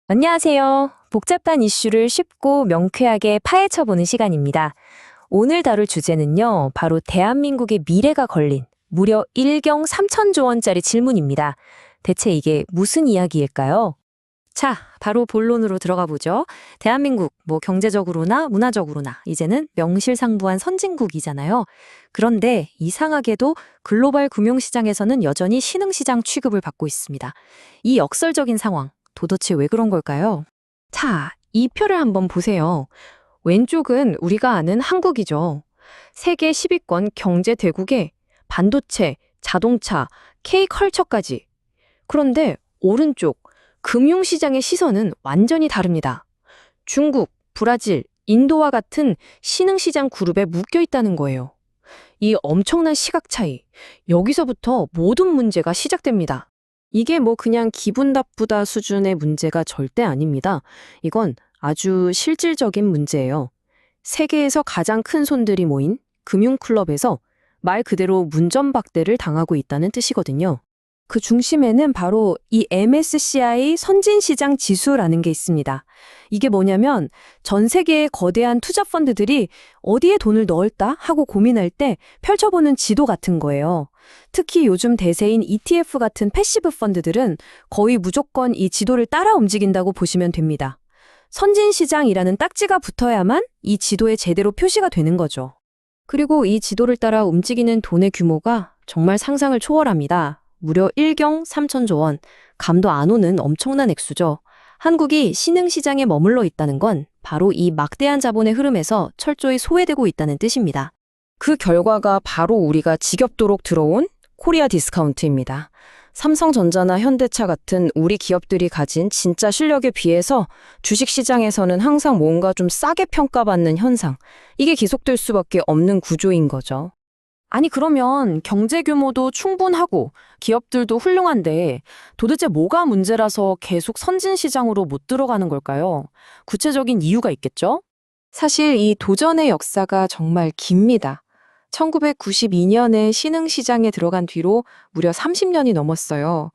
안녕하세요. 복잡한 이슈를 쉽고 명쾌하게 파헤쳐보는 시간입니다. 오늘 다룰 주제는요, 바로 대한민국의 미래가 걸린 무려 1경 3천조 원짜리 질문입니다. 대체 이게 무슨 이야기일까요? 자, 바로 본론으로 들어가 보죠. 대한민국, 경제적으로나 문화적으로나 이제는 명실상부한 선진국이잖아요. 그런데 이상하게도 글로벌 금융시장에서는 여전히 신흥시장 취급을 받고 있습니다. 이 역설적인 상황, 도대체 왜 그런 걸까요? 자, 이 표를 한번 보세요. 왼쪽은 우리가 아는 한국이죠. 세계 10위권 경제 대국에 반도체, 자동차, K컬처까지. 그런데 오른쪽, 금융시장의 시선은 완전히 다릅니다. 중국, 브라질, 인도와 같은 신흥시장 그룹에 묶여 있다는 거예요. 이 엄청난 시각 차이, 여기서부터 모든 문제가 시작됩니다. 이게 그냥 기분 나쁘다 수준의 문제가 절대 아닙니다. 이건 아주 실질적인 문제예요. 세계에서 가장 큰 손들이 모인 금융클럽에서 말 그대로 문전박대를 당하고 있다는 뜻이거든요. 그 중심에는 바로 이 MSCI 선진시장 지수라는 게 있습니다. 이게 뭐냐면 전 세계의 거대한 투자 펀드들이 어디에 돈을 넣을까 하고 고민할 때 펼쳐보는 지도 같은 거예요. 특히 요즘 대세인 ETF 같은 패시브 펀드들은 거의 무조건 이 지도를 따라 움직인다고 보시면 됩니다. 선진시장이라는 딱지가 붙어야만 이 지도에 제대로 표시가 되는 거죠. 그리고 이 지도를 따라 움직이는 돈의 규모가 정말 상상을 초월합니다. 무려 1경 3천조 원, 감도 안 오는 엄청난 액수죠. 한국이 신흥시장에 머물러 있다는 건 바로 이 막대한 자본의 흐름에서 철저히 소외되고 있다는 뜻입니다. 그 결과가 바로 우리가 지겹도록 들어온 코리아 디스카운트입니다. 삼성전자나 현대차 같은 우리 기업들이 가진 진짜 실력에 비해서 주식시장에서는 항상 뭔가 좀 싸게 평가받는 현상, 이게 계속될 수밖에 없는 구조인 거죠. 아니 그러면 경제 규모도 충분하고 기업들도 훌륭한데 도대체 뭐가 문제라서 계속 선진시장으로 못 들어가는 걸까요? 구체적인 이유가 있겠죠? 사실 이 도전의 역사가 정말 깁니다. 1992년에 신흥시장에 들어간 뒤로 무려 30년이 넘었어요.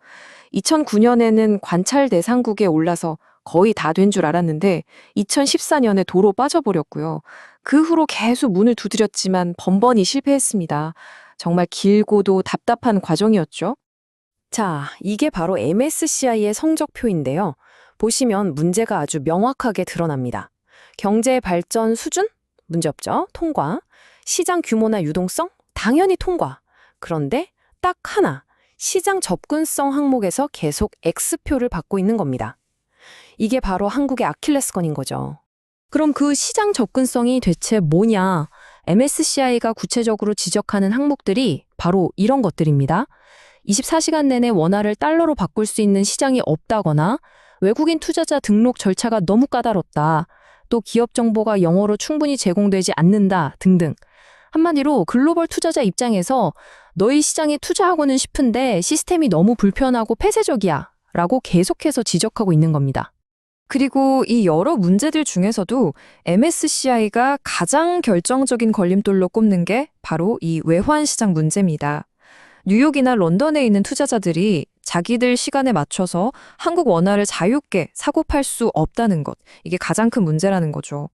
2009년에는 관찰 대상국에 올라서 거의 다 된 줄 알았는데 2014년에 도로 빠져버렸고요. 그 후로 계속 문을 두드렸지만 번번이 실패했습니다. 정말 길고도 답답한 과정이었죠. 자, 이게 바로 MSCI의 성적표인데요. 보시면 문제가 아주 명확하게 드러납니다. 경제 발전 수준? 문제없죠. 통과. 시장 규모나 유동성? 당연히 통과. 그런데 딱 하나, 시장 접근성 항목에서 계속 X표를 받고 있는 겁니다. 이게 바로 한국의 아킬레스건인 거죠. 그럼 그 시장 접근성이 대체 뭐냐? MSCI가 구체적으로 지적하는 항목들이 바로 이런 것들입니다. 24시간 내내 원화를 달러로 바꿀 수 있는 시장이 없다거나 외국인 투자자 등록 절차가 너무 까다롭다. 또 기업 정보가 영어로 충분히 제공되지 않는다 등등. 한마디로 글로벌 투자자 입장에서 너희 시장에 투자하고는 싶은데 시스템이 너무 불편하고 폐쇄적이야 라고 계속해서 지적하고 있는 겁니다. 그리고 이 여러 문제들 중에서도 MSCI가 가장 결정적인 걸림돌로 꼽는 게 바로 이 외환 시장 문제입니다. 뉴욕이나 런던에 있는 투자자들이 자기들 시간에 맞춰서 한국 원화를 자유롭게 사고 팔 수 없다는 것, 이게 가장 큰 문제라는 거죠.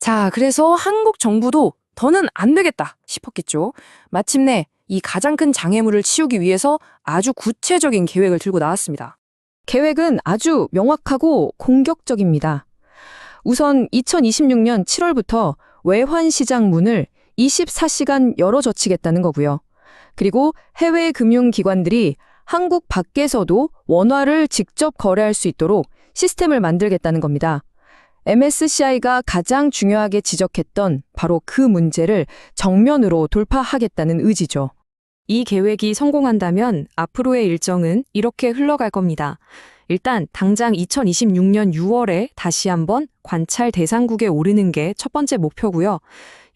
자, 그래서 한국 정부도 더는 안 되겠다 싶었겠죠. 마침내 이 가장 큰 장애물을 치우기 위해서 아주 구체적인 계획을 들고 나왔습니다. 계획은 아주 명확하고 공격적입니다. 우선 2026년 7월부터 외환시장 문을 24시간 열어젖히겠다는 거고요. 그리고 해외 금융기관들이 한국 밖에서도 원화를 직접 거래할 수 있도록 시스템을 만들겠다는 겁니다. MSCI가 가장 중요하게 지적했던 바로 그 문제를 정면으로 돌파하겠다는 의지죠. 이 계획이 성공한다면 앞으로의 일정은 이렇게 흘러갈 겁니다. 일단 당장 2026년 6월에 다시 한번 관찰 대상국에 오르는 게 첫 번째 목표고요.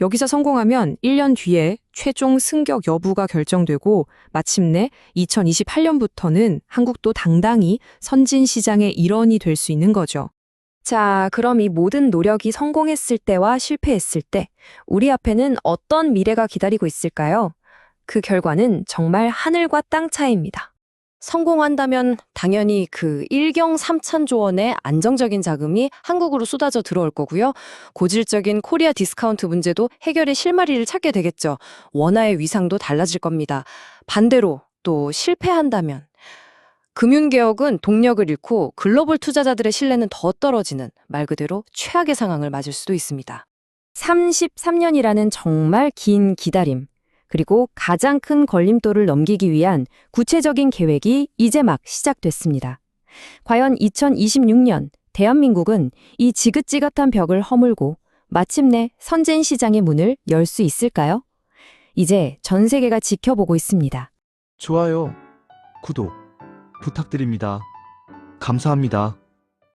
여기서 성공하면 1년 뒤에 최종 승격 여부가 결정되고 마침내 2028년부터는 한국도 당당히 선진시장의 일원이 될 수 있는 거죠. 자, 그럼 이 모든 노력이 성공했을 때와 실패했을 때 우리 앞에는 어떤 미래가 기다리고 있을까요? 그 결과는 정말 하늘과 땅 차이입니다. 성공한다면 당연히 그 1경 3천조 원의 안정적인 자금이 한국으로 쏟아져 들어올 거고요. 고질적인 코리아 디스카운트 문제도 해결의 실마리를 찾게 되겠죠. 원화의 위상도 달라질 겁니다. 반대로 또 실패한다면 금융개혁은 동력을 잃고 글로벌 투자자들의 신뢰는 더 떨어지는 말 그대로 최악의 상황을 맞을 수도 있습니다. 33년이라는 정말 긴 기다림, 그리고 가장 큰 걸림돌을 넘기기 위한 구체적인 계획이 이제 막 시작됐습니다. 과연 2026년 대한민국은 이 지긋지긋한 벽을 허물고 마침내 선진 시장의 문을 열 수 있을까요? 이제 전 세계가 지켜보고 있습니다. 좋아요, 구독 부탁드립니다. 감사합니다.